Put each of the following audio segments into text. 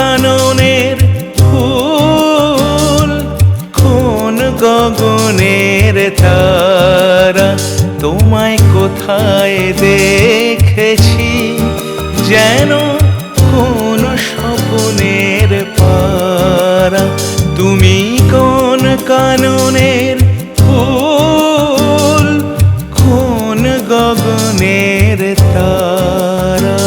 কাননের ফুল, কোন গগনের তারা, তোমায় কোথায় দেখেছি যেন কোন স্বপ্নের পারা। তুমি কোন কাননের ফুল, কোন গগনের তারা।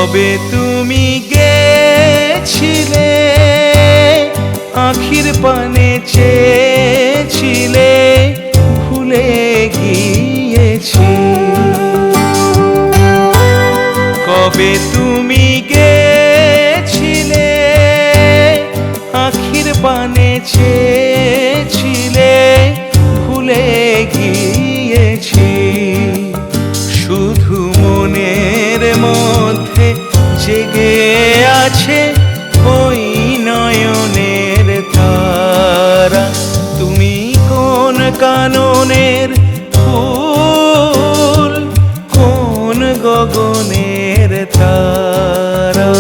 কবে তুমি গেছিলে, আখির পানে চেয়েছিলে, ভুলে গিয়েছি। কবে তুমি গেছিলে, আখির পানে চেয়েছিলে, ভুলে গিয়েছি। শুধু মনের মধ্যে জেগে আছে ওই নয়নের তারা। তুমি কোন কাননের ফুল, কোন গগনের তারা।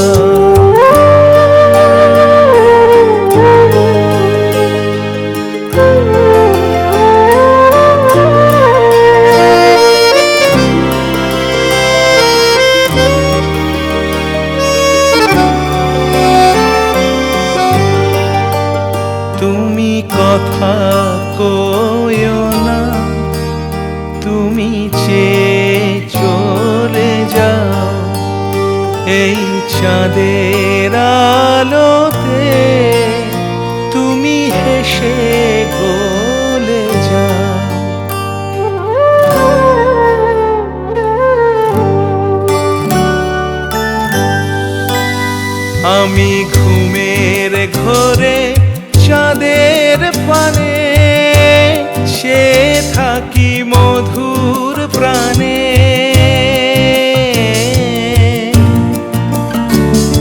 তুমি কথা কইও না, তুমি চেয়ে চলে যাও এই চাঁদের আলোতে, তুমি হেসে গলে যাও। আমি ঘুমের ঘোরে চাঁদের পানে, সে থাকি মধুর প্রাণে।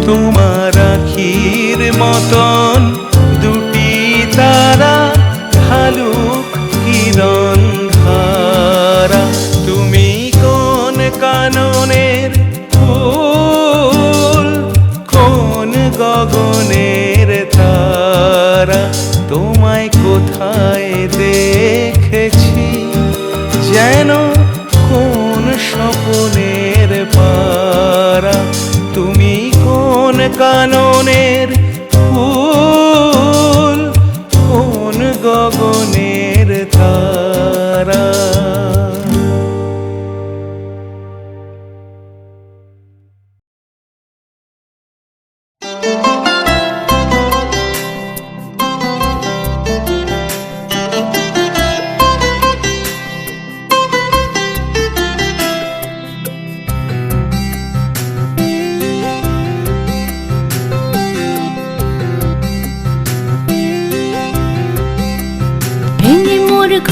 তোমার আখির মতন দুটি তারা, ঢালুক কিরণ ধারা। তুমি কোন কাননের ফুল, কোন গগনের তারা। তোমায় কোথায় দেখেছি যেন কোন স্বপ্নের পারা। তুমি কোন কাননের ফুল, কোন গগনের তারা।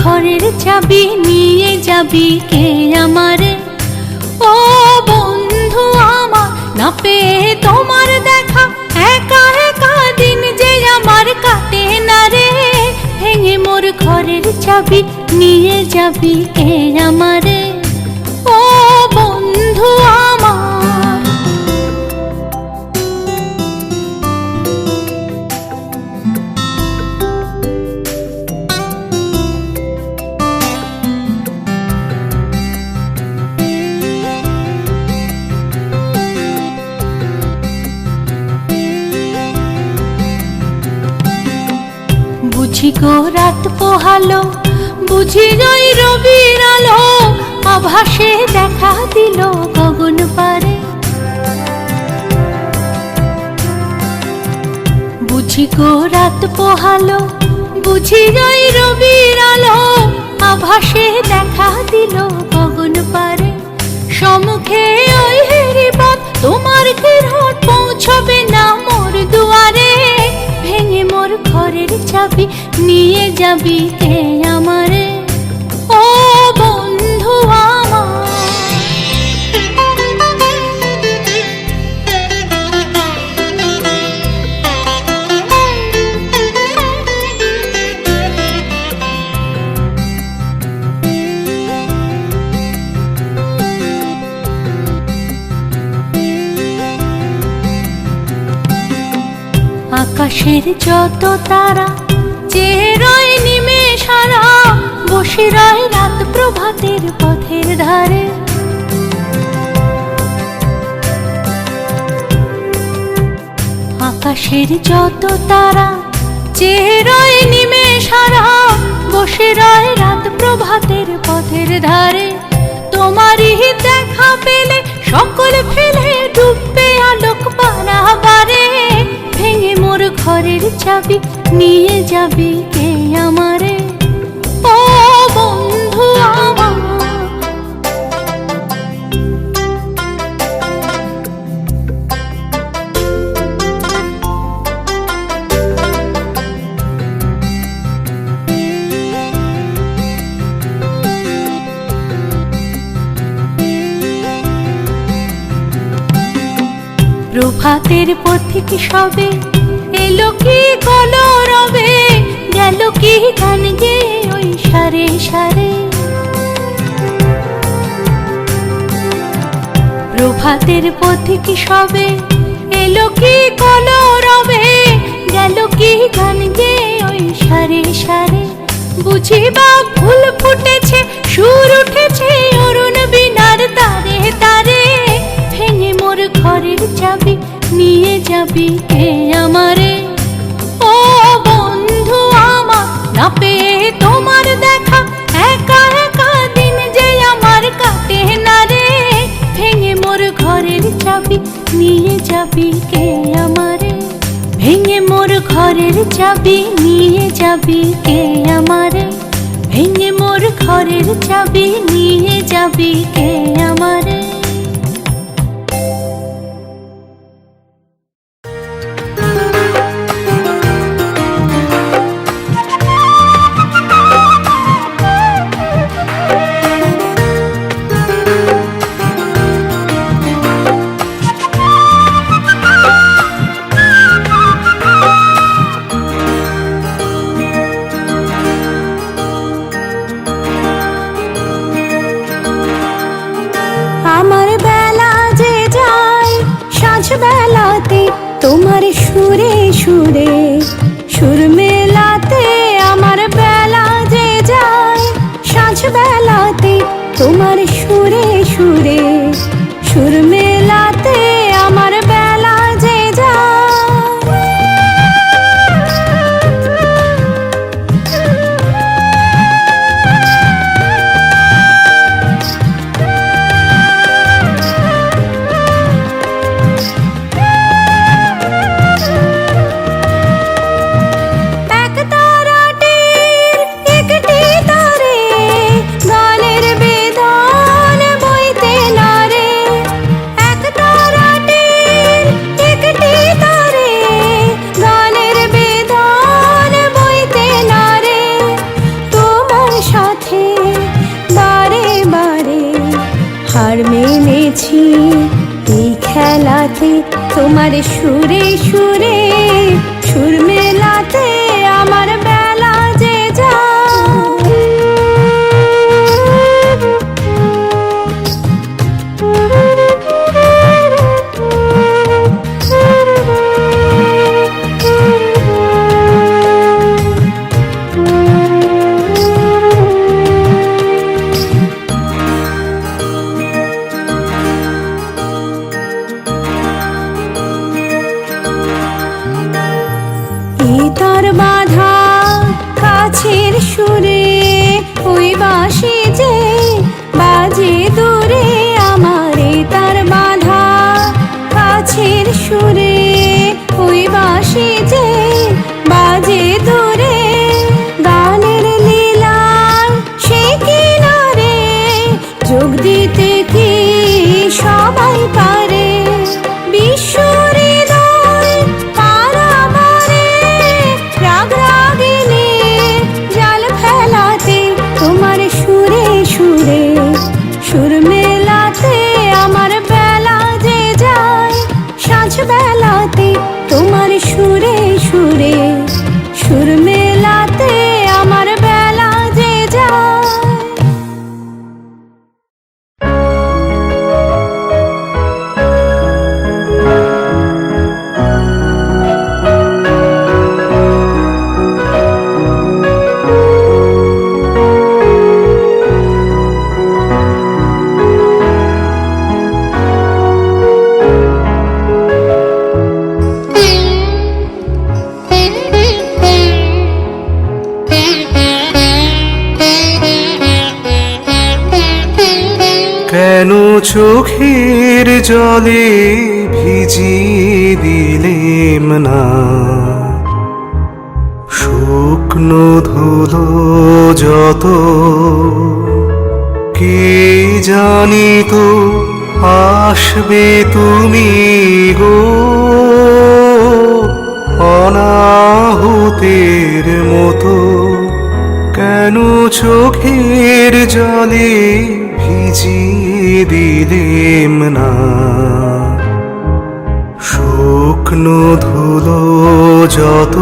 ঘরের চাবি নিয়ে যাবি কে আমারে, ও বন্ধু আমার, না পেয়ে তোমার দেখা একা একা দিন যে আমার কাটে না রে। ভেঙে মোর ঘরের চাবি নিয়ে যাবি কে আমারে, ও বন্ধু আমার। বুঝি গো রাত পোহালো, বুঝি ওই রবির আলো, আভাসে দেখা দিল গগন পারে। বুঝি গো রাত পোহালো, বুঝি ওই রবির আলো, আভাসে দেখা দিল গগন পারে। সম্মুখে ওই হেরিপথ, তোমার কিরণ পৌঁছবে না মোর দুয়ারে। ভেঙে মোর ঘরের চাবি নিয়ে যাবি কে আমারে, ও বন্ধু আমার। আকাশের যত তারা চেয়ে রয় নিমেষারা, বসে রয় রাত প্রভাতের পথের ধারে। আকাশের যত তারা চেয়ে রয় নিমেষারা, বসে রয় রাত প্রভাতের পথের ধারে। তোমারই দেখা পেলে সকল ফেলে ডুববে আলোক পারাবারে। ভেঙে মোর ঘরের চাবি নিয়ে যাবি কে আমারে, ও বন্ধু আমার। প্রভাতের পথিক সবে এলো কি কলরবে, গেল কি গান গেয়ে ওই সারে সারে। প্রভাতের পথিক সবে এলো কি কলরবে, গেল কি গান গেয়ে ওই সারে সারে। বুঝিবা ফুল ফুটেছে, সুর উঠেছে অরুণ বিনার তারে তারে। ভেঙে মোর ঘরের চাবি নিয়ে যাবি কে আমারে, ও বন্ধু আমার। না পেয়ে তোমার দেখা একা একা দিন যে আমার কাটে না রে। ভেঙে মোর ঘরের চাবি নিয়ে যাবি কে আমারে, ভেঙে মোর ঘরের চাবি নিয়ে যাবি কে আমারে। ভেঙে মোর ঘরের চাবি নিয়ে যাবি কে আমারে। বেলাতে তোমার সুরে সুরে সুর মেলাতে, আমার বেলা যে যায় সাঁঝ বেলাতে তোমার সুরে সুরে সুর মেলাতে, আমার বেলা যে যায়। হার মেনেছি এই খেলাতে তোমার সুরে সুরে সুর মেলাতে, আমার বেলা যে তার বাঁধা কাছের সুরে ওই বাঁশি যে বাজে দূরে, আমারে তার বাঁধা কাছের সুরে ওই বাঁশি যে বাজে দূরে। গানের লীলায় সে কিনারে যোগ দিতে কি সবাই পারে, বিশ্বহৃদয় পারাবারে রাগ রাগিনী জাল ফেলাতে, তোমার সুরে সুরে সুর মেলাতে, আমার বেলা যে যায় সাঁঝ বেলাতে তোমার সুরে সুরে সুর মেলাতে, আমার বেলা যে যায়। কেন চোখের জলে ভিজিয়ে দিলেম না শুকনো ধুলো যত, কে জানি তো আসবে তুমি গো অনাহুতির মতো। কেন চোখের জলে ভিজিয়ে দিলেম না শুকনো ধুলো যত।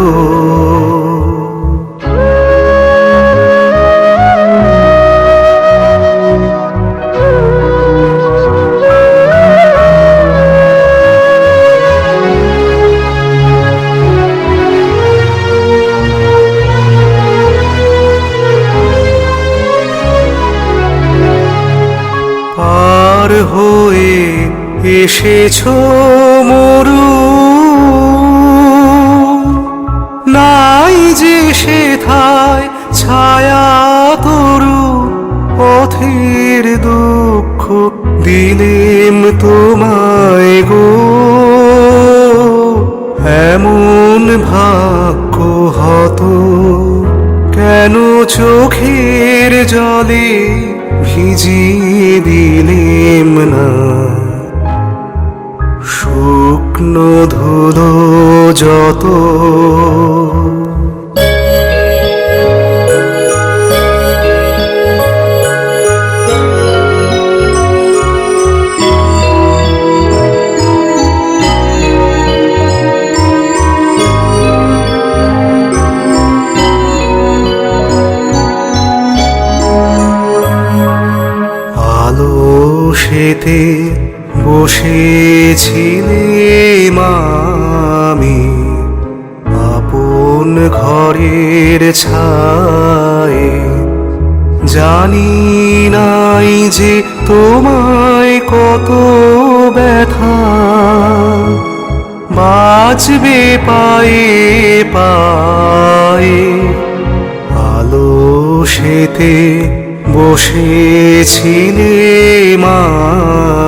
পার হয়ে এসেছো মরু, নাই যে সেথায় ছায়া তরু। পথের দুঃখ দিলেম তোমায় গো, এমন ভাগ্য হত। কেন চোখের জলে ভিজিয়ে দিলেম না শুকনো ধুলো যত। সেতে বসেছিলেম আমি আপন ঘরের ছায়ে। জানি নাই যে তোমায় কত ব্যথা বাজবে পায়ে পায়ে। আলো সেতে বসেছিলেম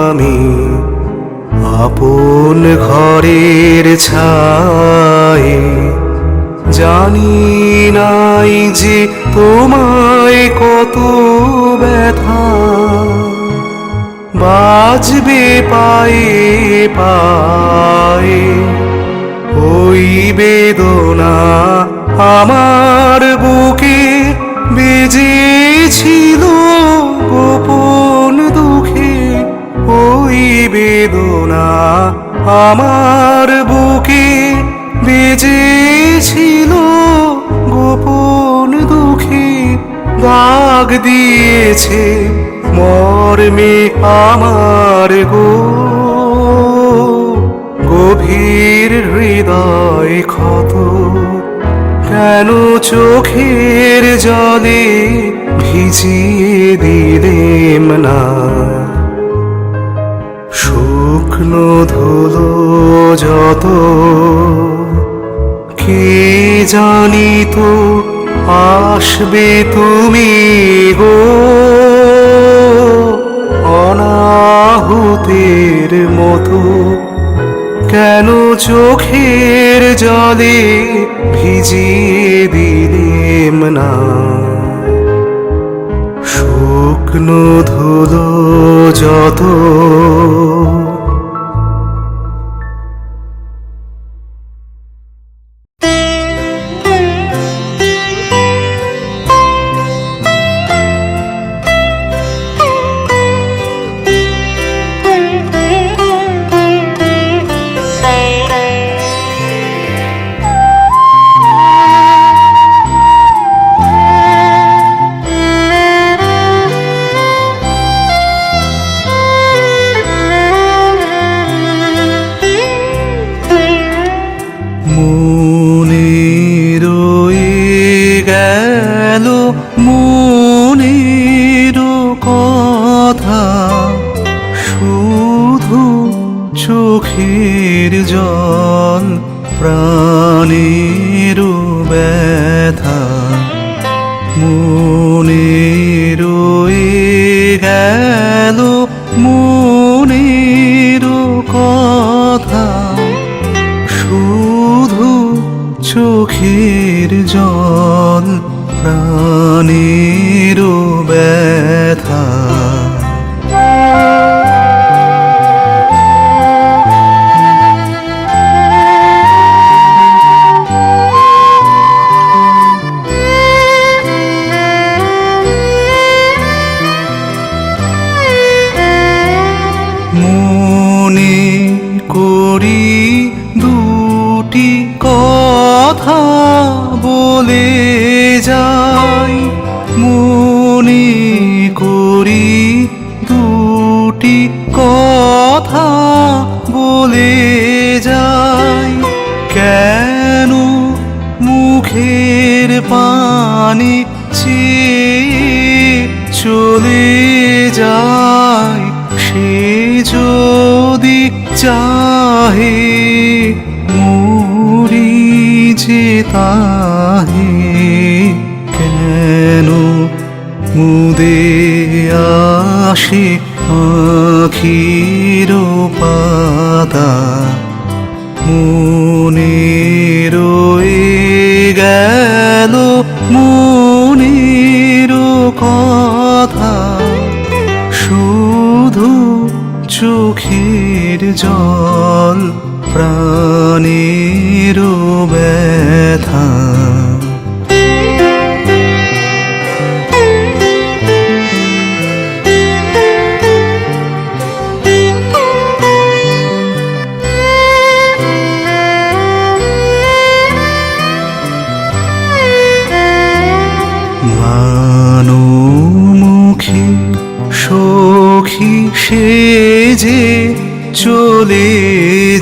আমি আপন ঘরের ছায়ে। জানি নাই যে তোমায় কত ব্যথা বাজবে পায়ে পায়ে। ওই বেদনা আমার বুকে বেজেছিল গোপন দুঃখে। ওই বেদনা আমার বুকে বেজেছিল গোপন দুঃখে। দাগ দিয়েছে মর্মে আমার গো গভীর হৃদয় ক্ষত। কেন চোখের জলে ভিজিয়ে দিলেম না শুকনো ধুলো যত। কে জানি তো আসবে তুমি গো অনাহুতির মতো। কেন চোখের জলে ভিজিয়ে দিলেম না শুকনো ধুলো যত। চোখের জল প্রাণের ব্যথা মনে রয়ে গেল জল প্রাণের ব্যথা। মনে করি দুটি কথা বলে যাই, মনে করি দুটি কথা বলে যাই। কেন মুখের পানি চেয়ে চলে যায়, সে যদি চাহে মরি যে তাহে। কেন মুদে আসে আখির পাতা, মনে রয়ে গেল মনের কথা। শুধু চোখের জল প্রাণের ব্যথা। মুখে সখী সেজে চলে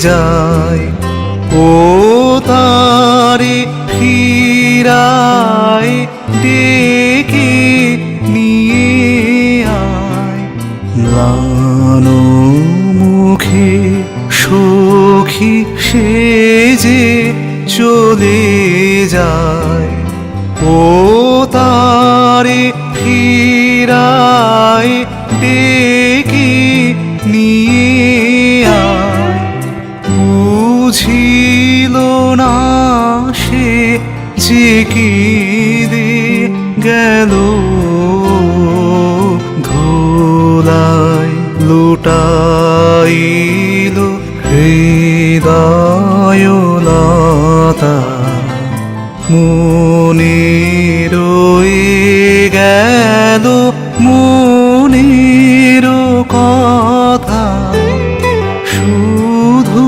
যায়, ও তারে ফিরায় ডেকে নিয়ে আয়। ম্লানো মুখে সখী সেজে চলে যায়, ও তারে ফিরায় ডেকে নিয়ে আয়। বুঝিল না সে যে কেঁদে গেল, ধুলায় লুটাইল হৃদয়লতা। মনে রয়ে গেল মনের কথা, শুধু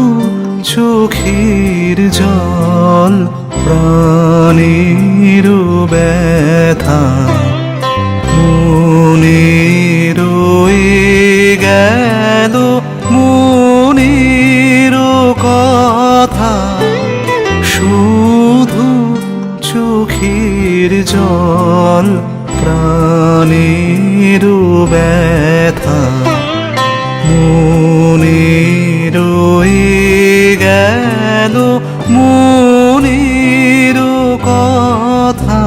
চোখের জল প্রাণের ব্যথা। মনে রয়ে গেল মনের কথা, শুধু চোখের জল প্রাণের ব্যথা। মনে রয়ে গেল মনের কথা।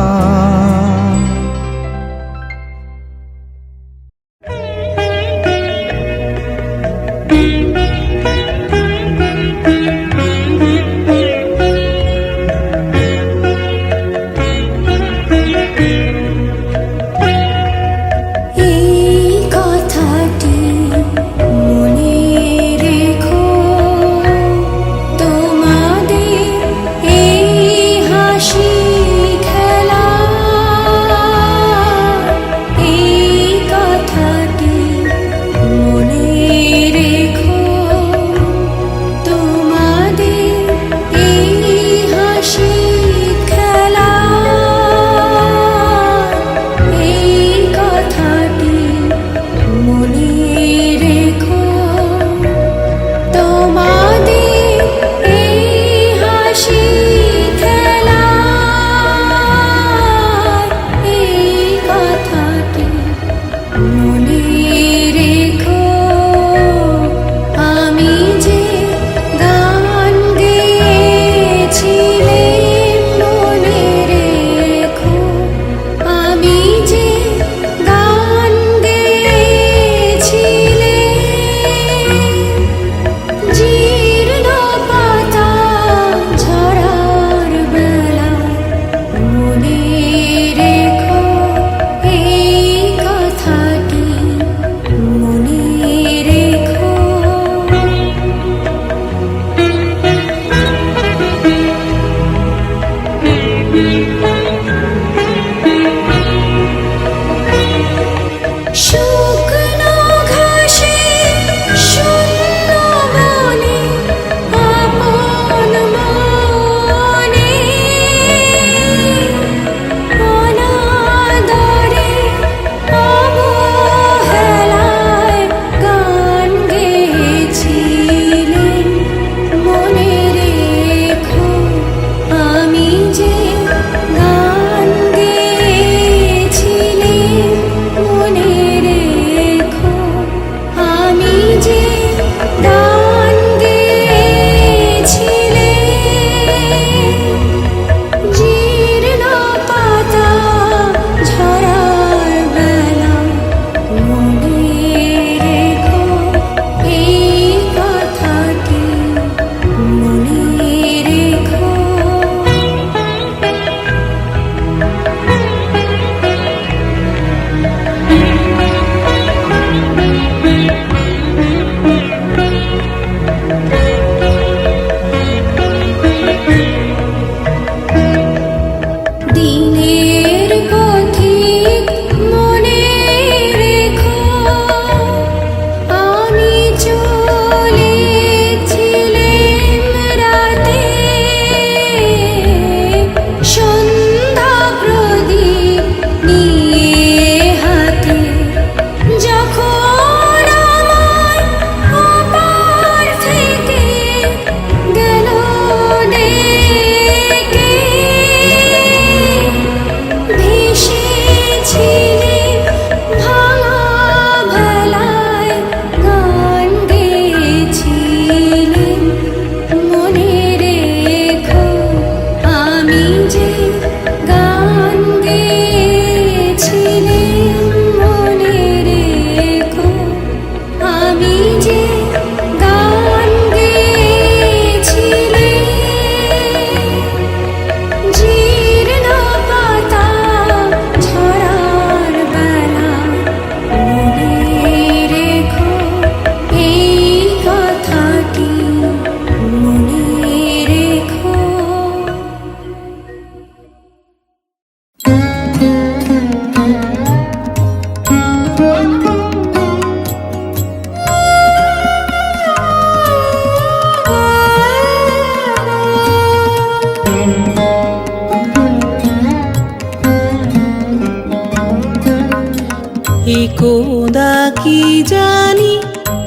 কোদা কি জানি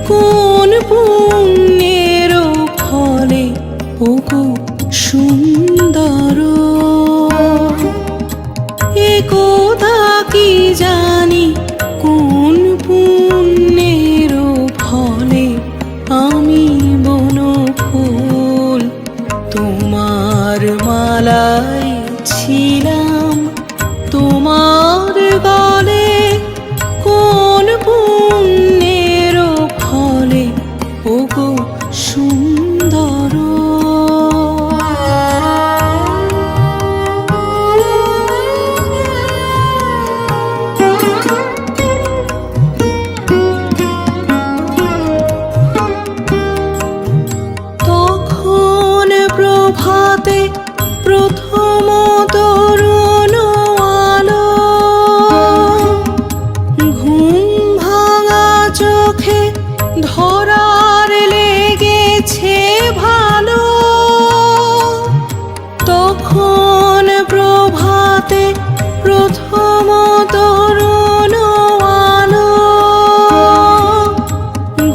কোন পুণ্যের ফলে ওগো সুন্দর, এ কোদা কি জানি কোন পুণ্যের ফলে আমি বনফুল তোমার মালায় ছিলাম, তোমার গলে কোন পুণ্যের ফলে ওগো সুন্দর। তখন প্রভাতে প্রথম তরুণ আলো, ঘুম ভাঙা চোখে ধরার লেগেছে ভালো। তখন প্রভাতে প্রথম তরুণ আলো,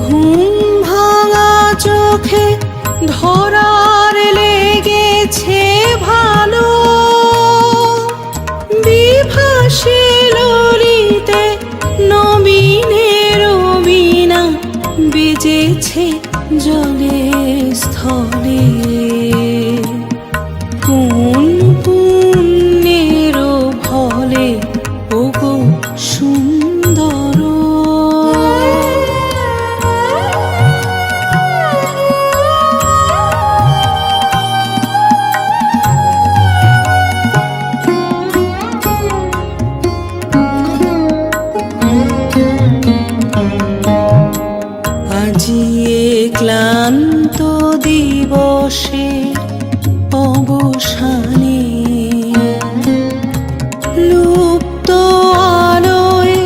ঘুম ভাঙা চোখে ধরার লেগেছে ভালো। বিভাসে ললিতে নবীনের বীণা বেজেছে জলে স্থলে, কোন পুণ্যের ফলে ওগো সুন্দর। আজিয়ে ক্লান্ত দিবসে অবসানে, লুপ্ত আলোয়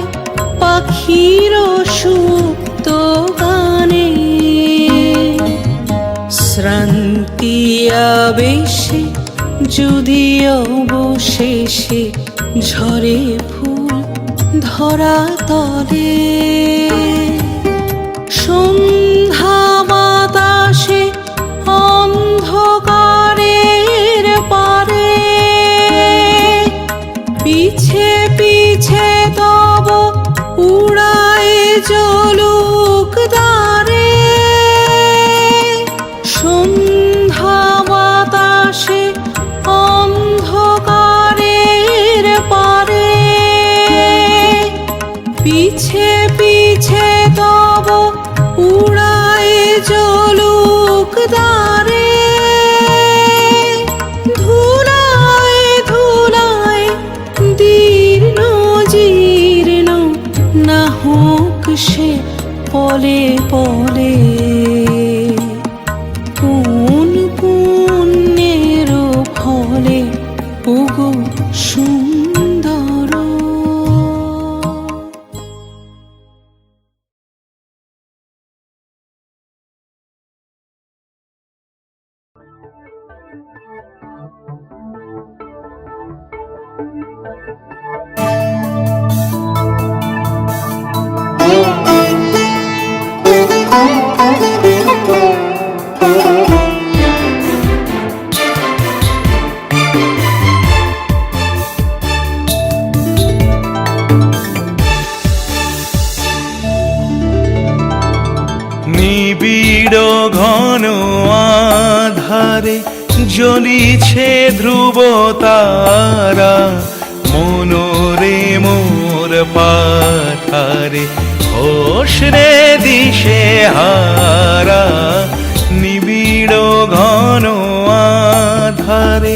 পাখির সুপ্ত গানে, শ্রান্তি আবেশে যদি অবশেষে ঝরে ফুল ধরা তলে, সন্ধ্যা বাতাসে অন্ধকারের পারে, পিছে পিছে তব উড়ায় জলুক দ্বারে। সন্ধ্যা বাতাসে অন্ধকারের পারে, পিছে পিছে তব উড়ায় জলুক দ্বারে। ধুলায় ধুলায় দীর্ণ জীর্ণ না হোক সে পলে পলে, কোন পুণ্যের ফলে ওগো সুন্দর। নিবিড় ঘন আধারে জ্বলিছে ধ্রুব তারা, মনোরে মোর পাথারে হোস রে দিশে হারা। নিবিড় ঘন আধারে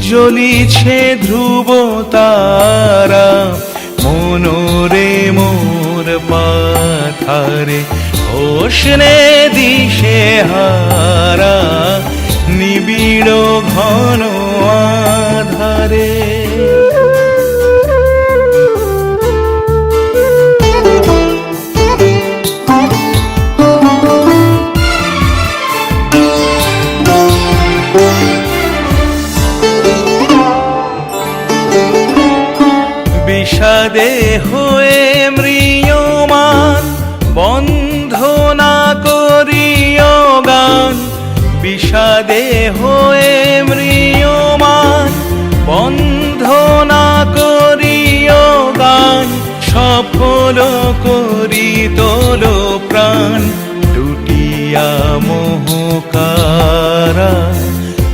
জ্বলিছে ধ্রুব তারা, মনোরে মোর পাথারে হোস রে দিশে হারা। নিবিড় ঘন আধারে বিষাদে হয়ে মৃয় বিষাদে হয়ে ম্রিয়মান, বন্ধ না করিও গান, সফল করি তোলো প্রাণ। টুটিয়া মোহকারা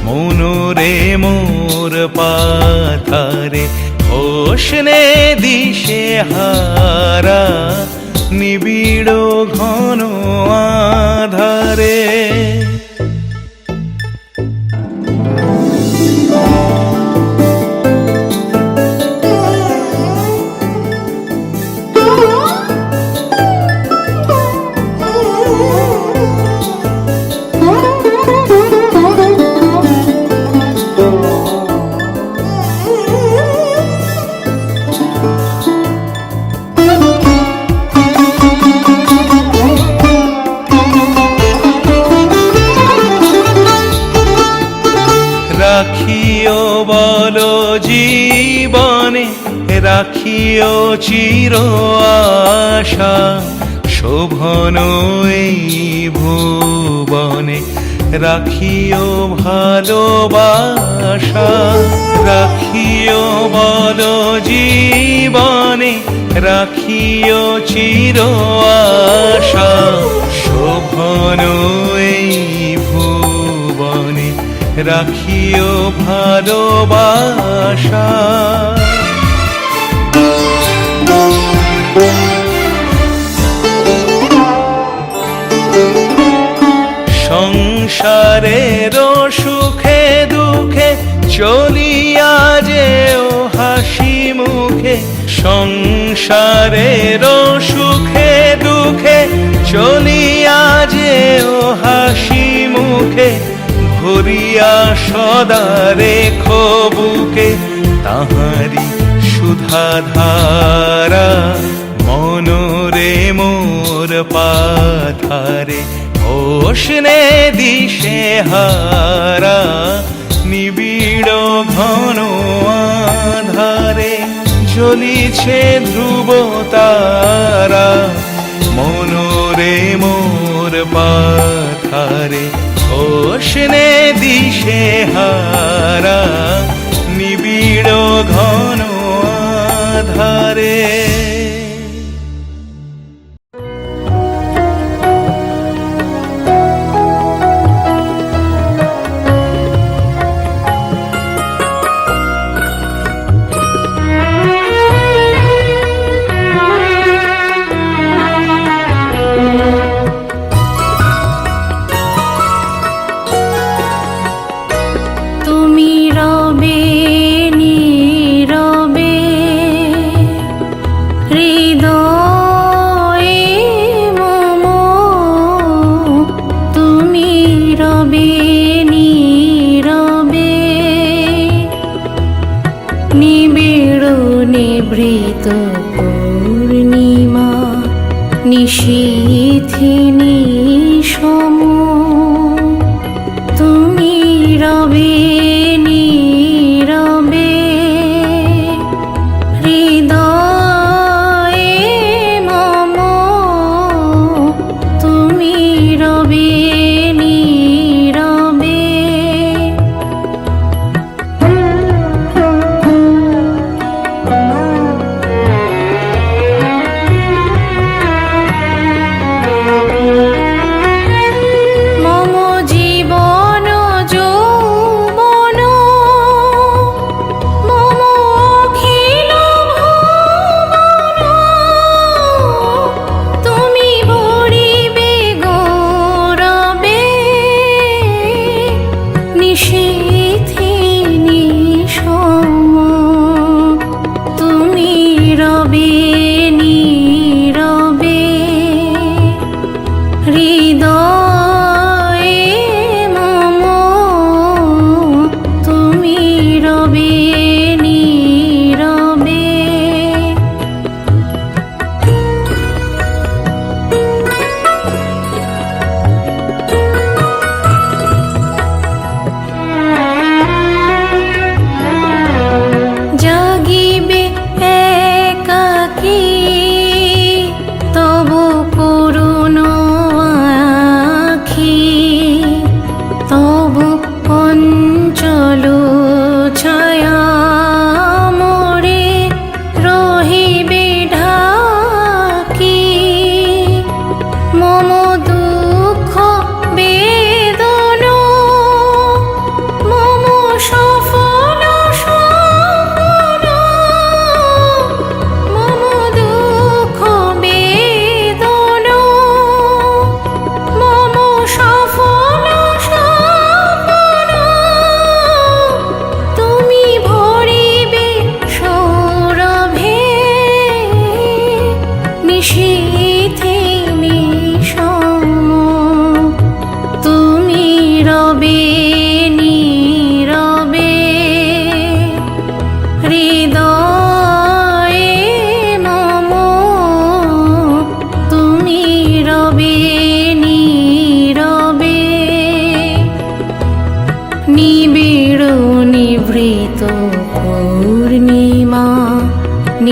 মনোরে মোর পাথারে, হোসনে দিশে হারা নিবিড় ঘন আধারে। রাখিও বলো জীবনে, রাখিও চির আশা, শোভন এই ভুবনে রাখিও ভালোবাসা। রাখিও বলো জীবনে, রাখিও চির আশা, শোভন এই ভুবনে রাখিও ভালোবাসা। সংসারের সুখে দুঃখে চলিয়া যেও হাসি মুখে, সংসারের সুখে দুঃখে চলিয়া যেও হাসি মুখে, ভরিয়া সদা রেখো বুকে তাহারি সুধাধারা। মনোরে মোর পাথারে, হোসনে দিশে হারা নিবিড় ঘন আধারে। জ্বলিছে ধ্রুব তারা মনোরে মোর পাথারে, হোসনে দিশে হারা নিবিড় ঘন আধারে।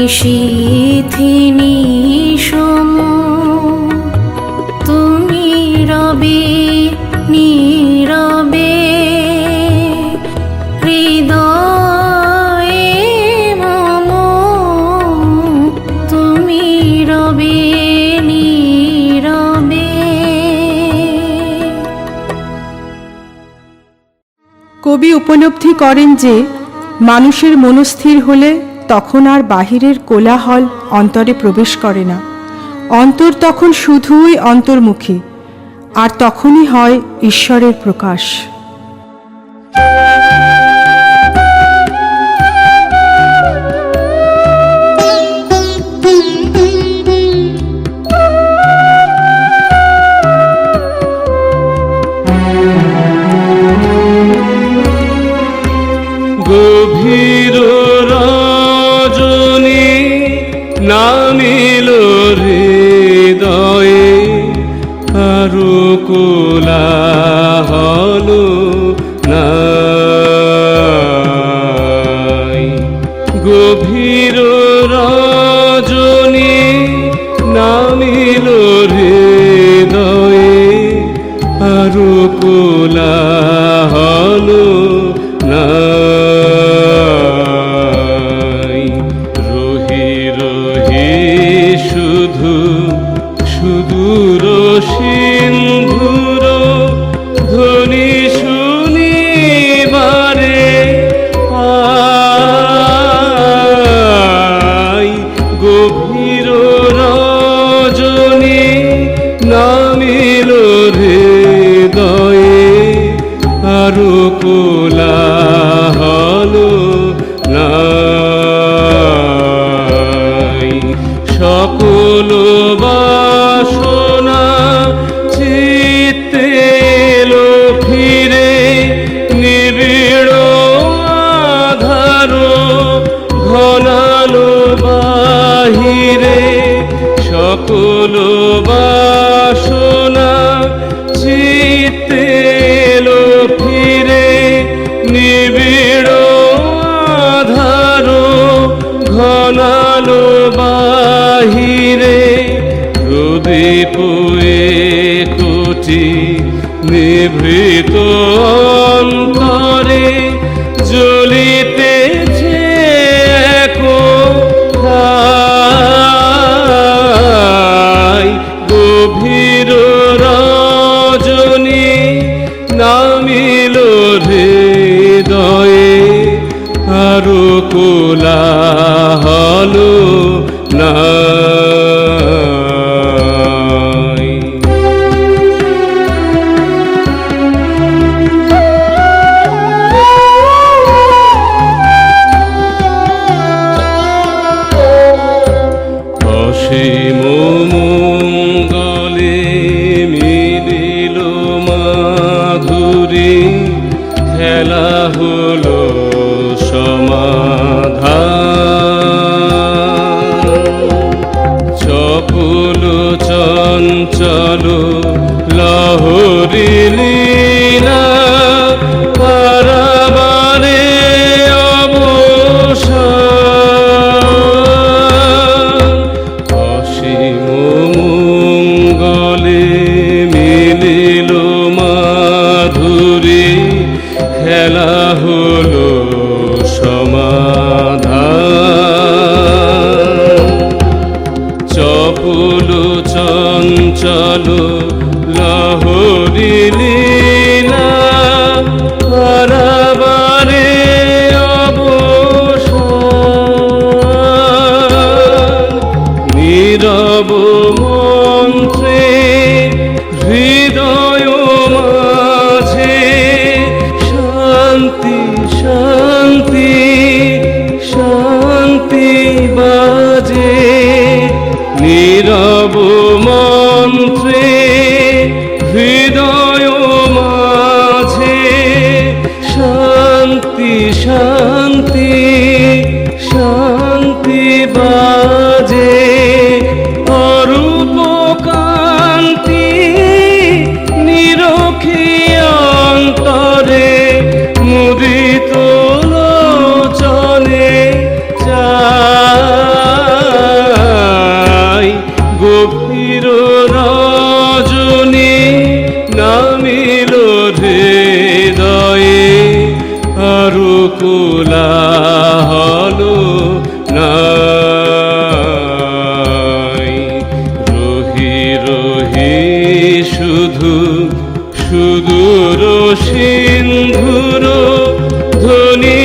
নিশীথিনী সম তুমি রবে নীরবে হৃদয়ে মম তুমি রবে নীরবে। কবি উপলব্ধি করেন যে মানুষের মনস্থির হলে তখন আর বাহিরের কোলাহল অন্তরে প্রবেশ করে না, অন্তর তখন শুধুই অন্তর্মুখী, আর তখনই হয় ঈশ্বরের প্রকাশ। গভীর রজনী নামিল হৃদয়ে আরো কোলাহল নাই। গভীর রজনী নামিল হৃদয়ে আরো কোলাহল নাই। রহি রহি শুধু সুদূর সিন্ধুর ধ্বনি শুনিবারে পাই। গভীর রজনী নামিল হৃদয়ে আরো কোলাহল নাই। সকল বাসনা চিত্তে এলো ফিরে নিবিড় আধার ঘনালো বাহিরে। সকল বাসনা চিত্তে এলো ফিরে নিবিড় আধার ঘনালো বাহিরে। প্রদীপ কোটি নিভৃত অন্তরে জ্বলিতেছে একোথায়। গভীর রজনী নামিল হৃদয়ে আরো কোলাহল নাই। অসীম মঙ্গলে মিলিল মাধুরী খেলা হলো সমাধান। চপল চঞ্চল লহরী লীলা পারাবারে অবসান। অসীম মঙ্গলে মিলিল মাধুরী খেলা হলো সমাধান। চপল চঞ্চল লহরী সুদূর সিন্ধুর ধ্বনি